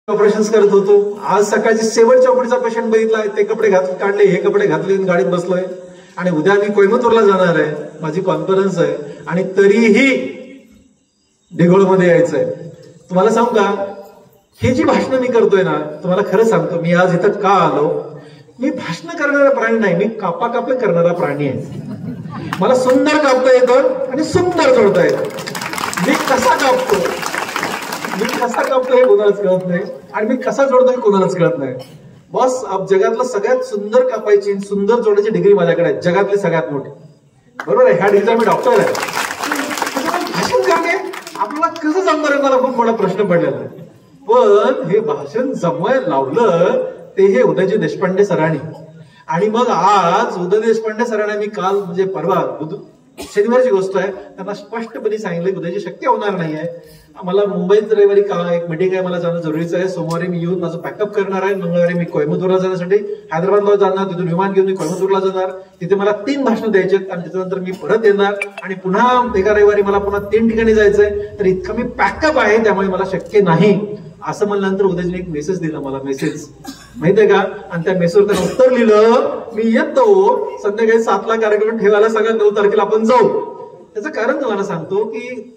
Operation करत होतो. आज सकाळची शेवटच्या ऑपरेशनचा पेशंट बघितला, ते कपडे काढले, हे कपडे घातले, गाडीत बसलोय आणि उद्या मी कोयंबतूरला जाणार आहे, माझी कॉन्फरन्स आहे आणि तरीही ढिगोळमध्ये यायचंय. तुम्हाला सांगू का, हे जी भाषणं मी करतोय ना, तुम्हाला खरं सांगतो, मी आज इथं का आलो, मी भाषण करणारा प्राणी नाही, मी कापाकापे करणारा प्राणी आहे. मला सुंदर कापता येतं आणि सुंदर जोडता येतं. मी कसा कापतो हे कोणालाच कळत नाही आणि मी कसा जोडतो हे कोणालाच कळत नाही. बॉस, जगातलं सगळ्यात सुंदर कापायची सुंदर जोडायची डिग्री माझ्याकडे आहे, जगातली सगळ्यात मोठी. बरोबर आहे, ह्या डिग्रीला मी डॉक्टर आहे. भाषण करणे आपल्याला कसं जमणार आहे, मला खूप मोठा प्रश्न पडलेला आहे. पण हे भाषण जमवायला लावलं ते हे उदयजी देशपांडे सरांनी. आणि मग आज उदय देशपांडे सरांना मी काल म्हणजे परवा शनिवारची गोष्ट आहे, त्यांना स्पष्टपणे सांगितलं उद्याची शक्य होणार नाहीये, मला मुंबईत रविवारी एक मिटिंग आहे, मला जाणं जरुरीचं आहे. सोमवारी मी येऊन माझं पॅकअप करणार आहे, मंगळवारी मी कोयंबतूरला जाण्यासाठी हैदराबादला जाणार, तिथून विमान घेऊन मी कोयंबतूरला जाणार, तिथे मला 3 भाषणं द्यायची आहेत आणि त्याच्यानंतर मी परत येणार आणि पुन्हा एका रविवारी मला पुन्हा 3 ठिकाणी जायचंय. तर इतकं मी पॅकअप आहे, त्यामुळे मला शक्य नाही असं म्हणल्यानंतर उद्याने एक मेसेज दिला मला, मेसेज माहितीये का, आणि त्या मेसेजवर त्यानं उत्तर लिहिलं, मी येतो संध्याकाळी 7ला कार्यक्रम ठेवायला, सगळ्यात 9 तारखेला आपण जाऊ. त्याचं कारण तुम्हाला सांगतो की